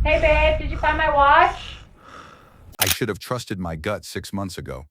Hey babe, did you find my watch? I should have trusted my gut 6 months ago.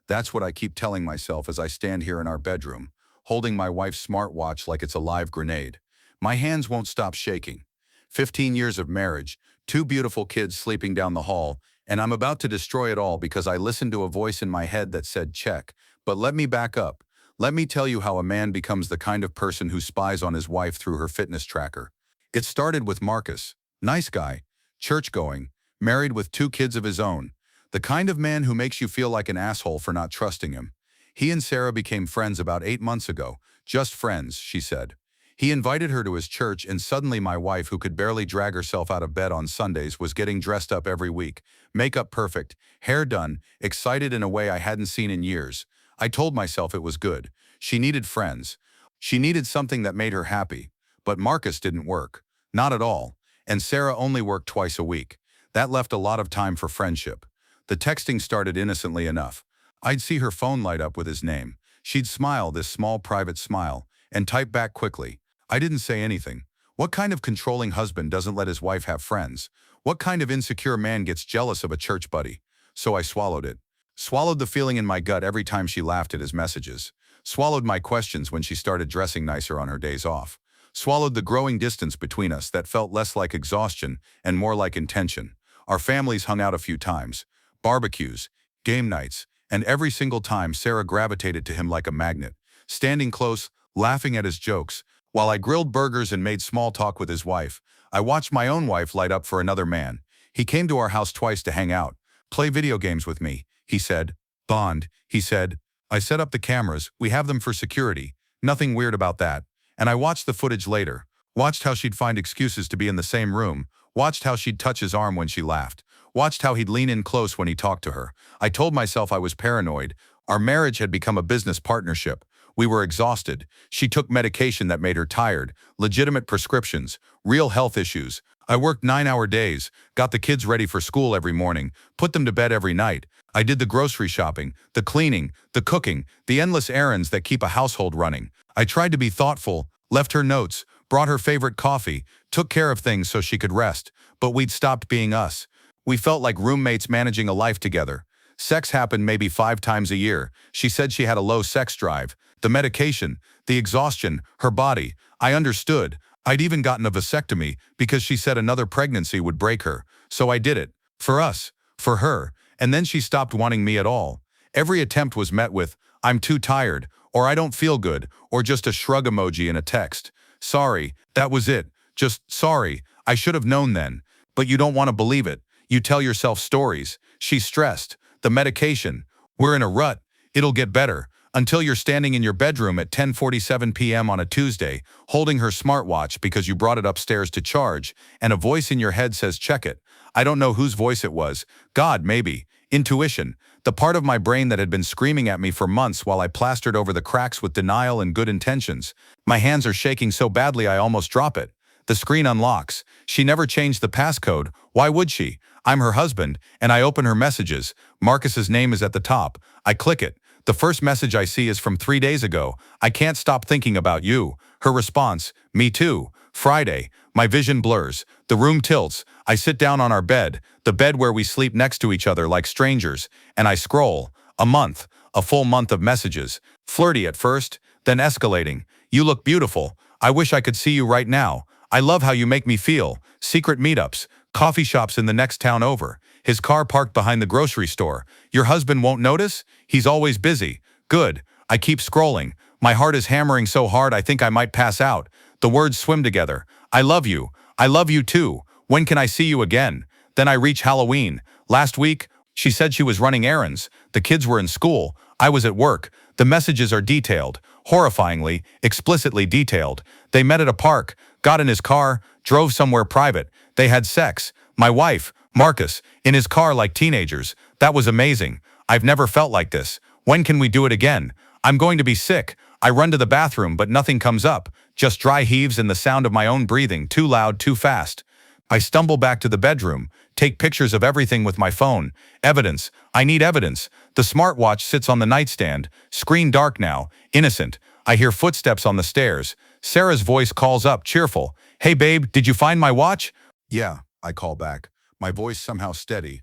That's what I keep telling myself as I stand here in our bedroom, holding my wife's smartwatch like it's a live grenade. My hands won't stop shaking. 15 years of marriage, two beautiful kids sleeping down the hall, and I'm about to destroy it all because I listened to a voice in my head that said check. But let me back up. Let me tell you how a man becomes the kind of person who spies on his wife through her fitness tracker. It started with Marcus. Nice guy, church-going, married with two kids of his own. The kind of man who makes you feel like an asshole for not trusting him. He and Sarah became friends about 8 months ago. Just friends, she said. He invited her to his church, and suddenly my wife, who could barely drag herself out of bed on Sundays, was getting dressed up every week. Makeup perfect, hair done, excited in a way I hadn't seen in years. I told myself it was good. She needed friends. She needed something that made her happy. But Marcus didn't work. Not at all. And Sarah only worked twice a week. That left a lot of time for friendship. The texting started innocently enough. I'd see her phone light up with his name. She'd smile, this small private smile, and type back quickly. I didn't say anything. What kind of controlling husband doesn't let his wife have friends? What kind of insecure man gets jealous of a church buddy? So I swallowed it. Swallowed the feeling in my gut every time she laughed at his messages. Swallowed my questions when she started dressing nicer on her days off. Swallowed the growing distance between us that felt less like exhaustion and more like intention. Our families hung out a few times. Barbecues, game nights, and every single time Sarah gravitated to him like a magnet, standing close, laughing at his jokes. While I grilled burgers and made small talk with his wife, I watched my own wife light up for another man. He came to our house twice to hang out, play video games with me, he said. Bond, he said. I set up the cameras, we have them for security, nothing weird about that. And I watched the footage later, watched how she'd find excuses to be in the same room, watched how she'd touch his arm when she laughed, watched how he'd lean in close when he talked to her. I told myself I was paranoid. Our marriage had become a business partnership. We were exhausted. She took medication that made her tired, legitimate prescriptions, real health issues. I worked 9-hour days, got the kids ready for school every morning, put them to bed every night. I did the grocery shopping, the cleaning, the cooking, the endless errands that keep a household running. I tried to be thoughtful, left her notes, brought her favorite coffee, took care of things so she could rest, but we'd stopped being us. We felt like roommates managing a life together. Sex happened maybe 5 times a year. She said she had a low sex drive. The medication, the exhaustion, her body. I understood. I'd even gotten a vasectomy because she said another pregnancy would break her. So I did it. For us. For her. And then she stopped wanting me at all. Every attempt was met with, I'm too tired, or I don't feel good, or just a shrug emoji in a text. Sorry, that was it. Just sorry. I should have known then. But you don't want to believe it. You tell yourself stories. She's stressed. The medication. We're in a rut. It'll get better. Until you're standing in your bedroom at 10:47 p.m. on a Tuesday, holding her smartwatch because you brought it upstairs to charge, and a voice in your head says check it. I don't know whose voice it was. God, maybe. Intuition. The part of my brain that had been screaming at me for months while I plastered over the cracks with denial and good intentions. My hands are shaking so badly I almost drop it. The screen unlocks. She never changed the passcode. Why would she? I'm her husband, and I open her messages. Marcus's name is at the top. I click it. The first message I see is from 3 days ago. I can't stop thinking about you. Her response, me too. Friday. My vision blurs. The room tilts. I sit down on our bed, the bed where we sleep next to each other like strangers, and I scroll. A month. A full month of messages. Flirty at first, then escalating. You look beautiful. I wish I could see you right now. I love how you make me feel. Secret meetups. Coffee shops in the next town over. His car parked behind the grocery store. Your husband won't notice? He's always busy. Good. I keep scrolling. My heart is hammering so hard I think I might pass out. The words swim together. I love you. I love you too. When can I see you again? Then I reach Halloween. Last week, she said she was running errands. The kids were in school. I was at work. The messages are detailed. Horrifyingly, explicitly detailed. They met at a park, got in his car, drove somewhere private. They had sex. My wife, Marcus, in his car like teenagers. That was amazing. I've never felt like this. When can we do it again? I'm going to be sick. I run to the bathroom, but nothing comes up. Just dry heaves and the sound of my own breathing, too loud, too fast. I stumble back to the bedroom, take pictures of everything with my phone. Evidence. I need evidence. The smartwatch sits on the nightstand, screen dark now, innocent. I hear footsteps on the stairs. Sarah's voice calls up, cheerful. Hey babe, did you find my watch? Yeah, I call back, my voice somehow steady.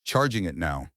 Charging it now.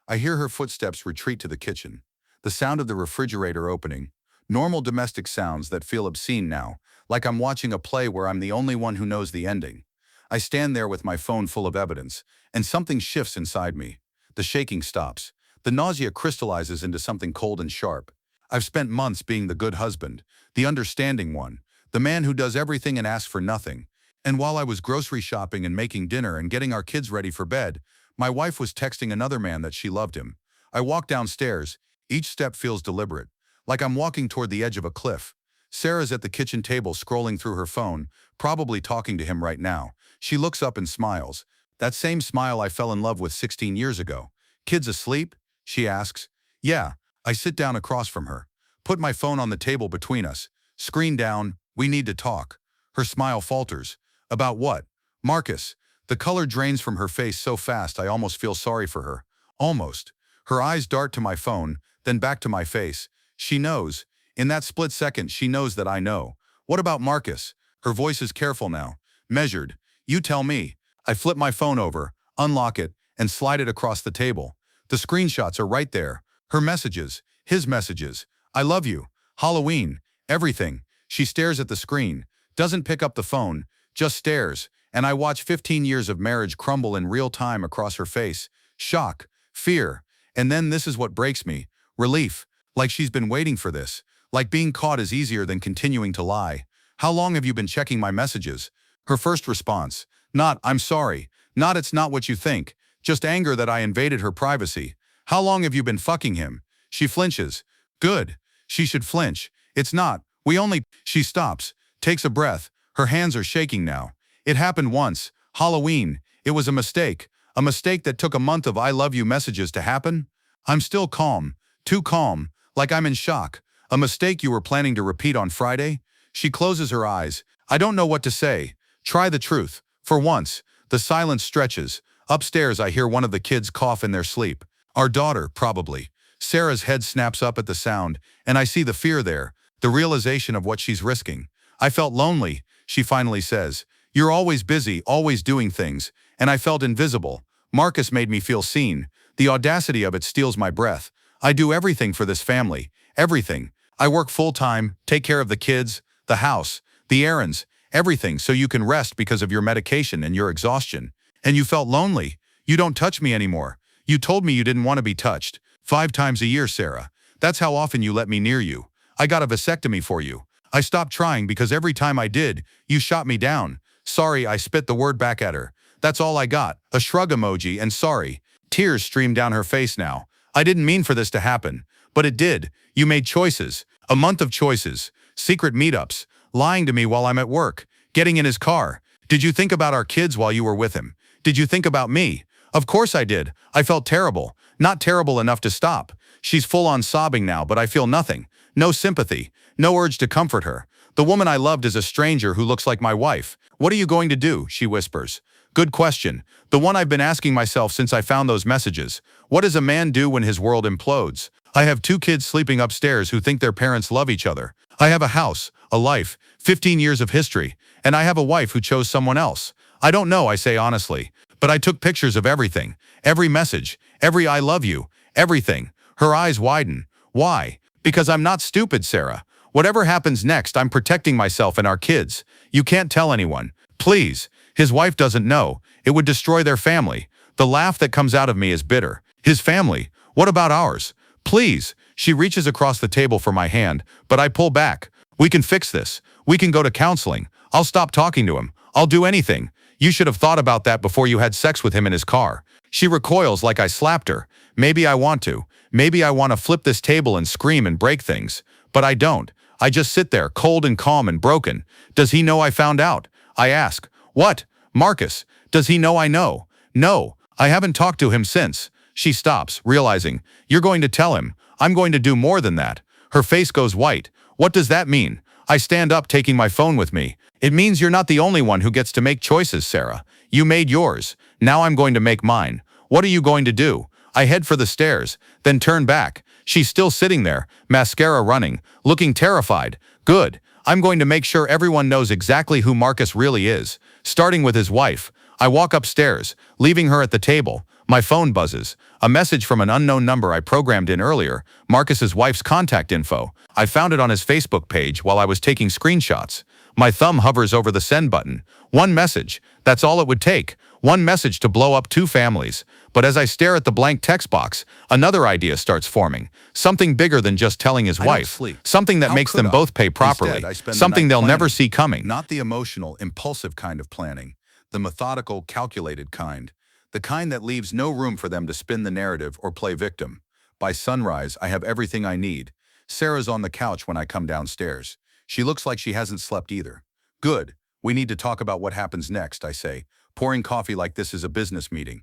I hear her footsteps retreat to the kitchen. The sound of the refrigerator opening. Normal domestic sounds that feel obscene now, like I'm watching a play where I'm the only one who knows the ending. I stand there with my phone full of evidence, and something shifts inside me. The shaking stops. The nausea crystallizes into something cold and sharp. I've spent months being the good husband, the understanding one, the man who does everything and asks for nothing. And while I was grocery shopping and making dinner and getting our kids ready for bed, my wife was texting another man that she loved him. I walk downstairs. Each step feels deliberate, like I'm walking toward the edge of a cliff. Sarah's at the kitchen table scrolling through her phone, probably talking to him right now. She looks up and smiles. That same smile I fell in love with 16 years ago. "Kids asleep?" she asks. "Yeah." I sit down across from her. Put my phone on the table between us. Screen down. "We need to talk." Her smile falters. "About what?" "Marcus." The color drains from her face so fast I almost feel sorry for her. Almost. Her eyes dart to my phone, then back to my face. She knows. In that split second, she knows that I know. "What about Marcus?" Her voice is careful now. Measured. "You tell me." I flip my phone over, unlock it, and slide it across the table. The screenshots are right there. Her messages. His messages. "I love you." "Halloween." Everything. She stares at the screen. Doesn't pick up the phone. Just stares. And I watch 15 years of marriage crumble in real time across her face. Shock. Fear. And then this is what breaks me. Relief. Like she's been waiting for this. Like being caught is easier than continuing to lie. "How long have you been checking my messages?" Her first response. Not, "I'm sorry." Not, "It's not what you think." Just anger that I invaded her privacy. "How long have you been fucking him?" She flinches. Good. She should flinch. "It's not. We only—" She stops. Takes a breath. Her hands are shaking now. "It happened once. Halloween. It was a mistake. A mistake that took a month of 'I love you' messages to happen." I'm still calm. Too calm. Like I'm in shock. "A mistake you were planning to repeat on Friday?" She closes her eyes. I don't know what to say. Try the truth. For once. The silence stretches. Upstairs I hear one of the kids cough in their sleep. Our daughter, probably. Sarah's head snaps up at the sound, and I see the fear there, the realization of what she's risking. "I felt lonely," she finally says. "You're always busy, always doing things." And I felt invisible. Marcus made me feel seen. The audacity of it steals my breath. I do everything for this family. Everything. I work full-time, take care of the kids, the house, the errands, everything so you can rest because of your medication and your exhaustion. And you felt lonely. You don't touch me anymore. You told me you didn't want to be touched. 5 times a year, Sarah. That's how often you let me near you. I got a vasectomy for you. I stopped trying because every time I did, you shot me down. Sorry, I spit the word back at her. That's all I got. A shrug emoji and sorry. Tears stream down her face now. I didn't mean for this to happen. But it did. You made choices. A month of choices. Secret meetups. Lying to me while I'm at work. Getting in his car. Did you think about our kids while you were with him? Did you think about me? Of course I did. I felt terrible. Not terrible enough to stop. She's full on sobbing now, but I feel nothing. No sympathy. No urge to comfort her. The woman I loved is a stranger who looks like my wife. "What are you going to do?" she whispers. Good question. The one I've been asking myself since I found those messages. What does a man do when his world implodes? I have 2 kids sleeping upstairs who think their parents love each other. I have a house, a life, 15 years of history, and I have a wife who chose someone else. I don't know, I say honestly, but I took pictures of everything, every message, every "I love you," everything. Her eyes widen. Why? Because I'm not stupid, Sarah. Whatever happens next, I'm protecting myself and our kids. You can't tell anyone. Please. His wife doesn't know. It would destroy their family. The laugh that comes out of me is bitter. His family. What about ours? Please. She reaches across the table for my hand, but I pull back. We can fix this. We can go to counseling. I'll stop talking to him. I'll do anything. You should have thought about that before you had sex with him in his car. She recoils like I slapped her. Maybe I want to. Maybe I want to flip this table and scream and break things. But I don't. I just sit there, cold and calm and broken. Does he know I found out? I ask. What? Marcus. Does he know I know? No. I haven't talked to him since. She stops, realizing. You're going to tell him. I'm going to do more than that. Her face goes white. What does that mean? I stand up, taking my phone with me. It means you're not the only one who gets to make choices, Sarah. You made yours. Now I'm going to make mine. What are you going to do? I head for the stairs, then turn back. She's still sitting there, mascara running, looking terrified. Good. I'm going to make sure everyone knows exactly who Marcus really is. starting with his wife. I walk upstairs, leaving her at the table. My phone buzzes. A message from an unknown number I programmed in earlier, Marcus's wife's contact info. I found it on his Facebook page while I was taking screenshots. My thumb hovers over the send button. One message. That's all it would take. One message to blow up two families. But as I stare at the blank text box, another idea starts forming. Something bigger than just telling his wife. Something that makes them both pay properly. Something they'll never see coming. Not the emotional, impulsive kind of planning. The methodical, calculated kind. The kind that leaves no room for them to spin the narrative or play victim. By sunrise, I have everything I need. Sarah's on the couch when I come downstairs. She looks like she hasn't slept either. Good. We need to talk about what happens next, I say, pouring coffee like this is a business meeting.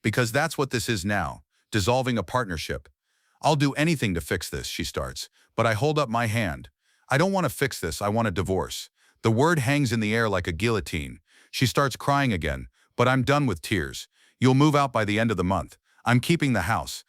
Because that's what this is now, dissolving a partnership. I'll do anything to fix this, she starts, but I hold up my hand. I don't want to fix this, I want a divorce. The word hangs in the air like a guillotine. She starts crying again, but I'm done with tears. You'll move out by the end of the month. I'm keeping the house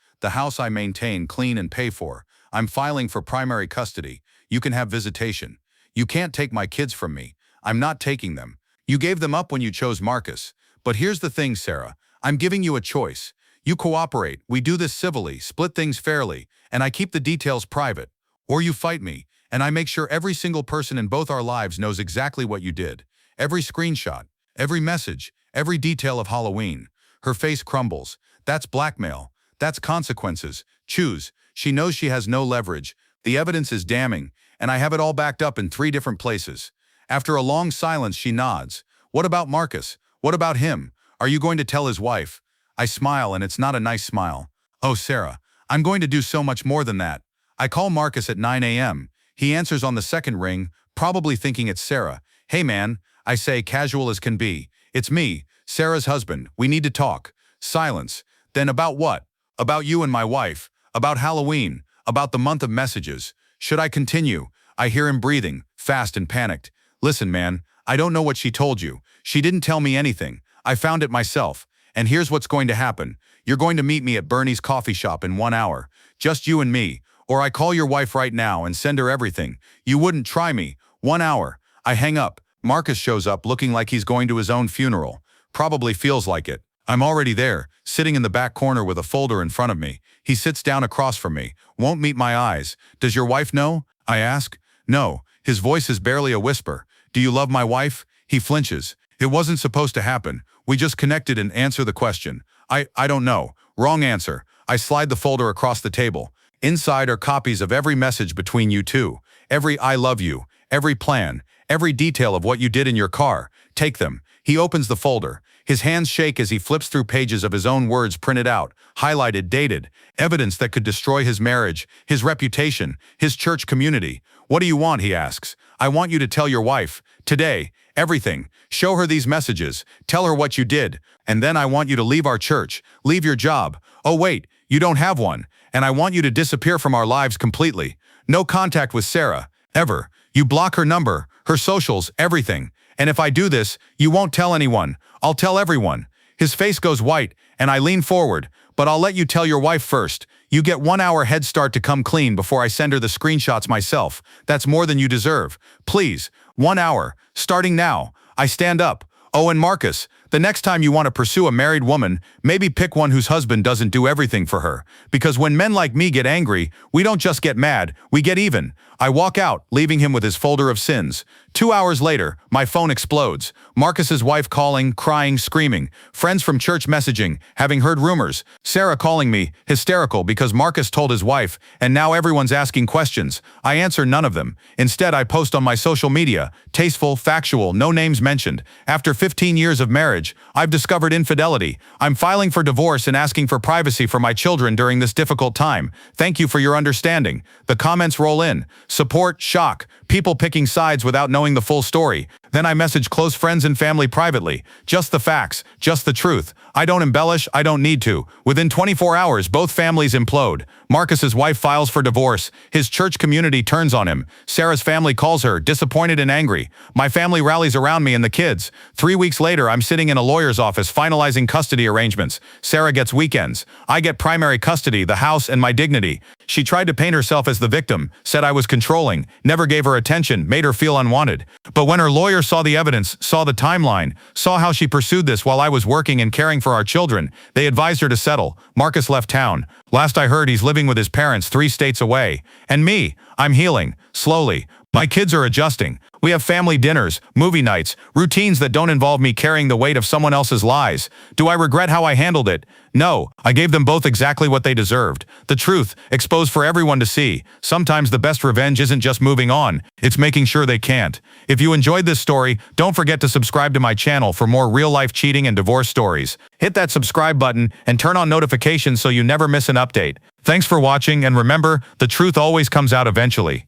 I maintain, clean and pay for. I'm filing for primary custody. You can have visitation. You can't take my kids from me. I'm not taking them. You gave them up when you chose Marcus. But here's the thing, Sarah. I'm giving you a choice. You cooperate, we do this civilly, split things fairly, and I keep the details private. Or you fight me, and I make sure every single person in both our lives knows exactly what you did. Every screenshot, every message, every detail of Halloween. Her face crumbles. That's blackmail. That's consequences. Choose. She knows she has no leverage. The evidence is damning, and I have it all backed up in 3 different places. After a long silence, she nods. What about Marcus? What about him? Are you going to tell his wife? I smile, and it's not a nice smile. Oh, Sarah, I'm going to do so much more than that. I call Marcus at 9 a.m. He answers on the second ring, probably thinking it's Sarah. Hey, man, I say, casual as can be. It's me, Sarah's husband. We need to talk. Silence. Then about what? About you and my wife. About Halloween. About the month of messages. Should I continue? I hear him breathing, fast and panicked. Listen, man, I don't know what she told you. She didn't tell me anything. I found it myself. And here's what's going to happen. You're going to meet me at Bernie's coffee shop in 1 hour. Just you and me. Or I call your wife right now and send her everything. You wouldn't try me. 1 hour. I hang up. Marcus shows up looking like he's going to his own funeral. Probably feels like it. I'm already there, sitting in the back corner with a folder in front of me. He sits down across from me, won't meet my eyes. Does your wife know? I ask. No. His voice is barely a whisper. Do you love my wife? He flinches. It wasn't supposed to happen. We just connected and answer the question. I don't know. Wrong answer. I slide the folder across the table. Inside are copies of every message between you two. Every I love you. Every plan. Every detail of what you did in your car. Take them. He opens the folder. His hands shake as he flips through pages of his own words printed out, highlighted, dated. Evidence that could destroy his marriage, his reputation, his church community. What do you want, he asks. I want you to tell your wife. Today. Everything. Show her these messages. Tell her what you did. And then I want you to leave our church. Leave your job. Oh wait, you don't have one. And I want you to disappear from our lives completely. No contact with Sarah. Ever. You block her number, her socials, everything. And if I do this, you won't tell anyone. I'll tell everyone. His face goes white, and I lean forward. But I'll let you tell your wife first. You get 1 hour head start to come clean before I send her the screenshots myself. That's more than you deserve. Please. 1 hour. Starting now. I stand up. Oh, and Marcus, the next time you want to pursue a married woman, maybe pick one whose husband doesn't do everything for her. Because when men like me get angry, we don't just get mad, we get even. I walk out, leaving him with his folder of sins. 2 hours later, my phone explodes. Marcus's wife calling, crying, screaming. Friends from church messaging, having heard rumors. Sarah calling me, hysterical because Marcus told his wife, and now everyone's asking questions. I answer none of them. Instead, I post on my social media, tasteful, factual, no names mentioned. After 15 years of marriage, I've discovered infidelity. I'm filing for divorce and asking for privacy for my children during this difficult time. Thank you for your understanding. The comments roll in. Support, shock, people picking sides without knowing the full story. Then I message close friends and family privately. Just the facts, just the truth. I don't embellish, I don't need to. Within 24 hours, both families implode. Marcus's wife files for divorce. His church community turns on him. Sarah's family calls her, disappointed and angry. My family rallies around me and the kids. 3 weeks later, I'm sitting in a lawyer's office finalizing custody arrangements. Sarah gets weekends. I get primary custody, the house, and my dignity. She tried to paint herself as the victim, said I was controlling, never gave her attention, made her feel unwanted. But when her lawyer saw the evidence, saw the timeline, saw how she pursued this while I was working and caring for our children, they advised her to settle. Marcus left town. Last I heard, he's living with his parents 3 states away. And me, I'm healing, slowly. My kids are adjusting. We have family dinners, movie nights, routines that don't involve me carrying the weight of someone else's lies. Do I regret how I handled it? No, I gave them both exactly what they deserved. The truth, exposed for everyone to see. Sometimes the best revenge isn't just moving on, it's making sure they can't. If you enjoyed this story, don't forget to subscribe to my channel for more real-life cheating and divorce stories. Hit that subscribe button and turn on notifications so you never miss an update. Thanks for watching, and remember, the truth always comes out eventually.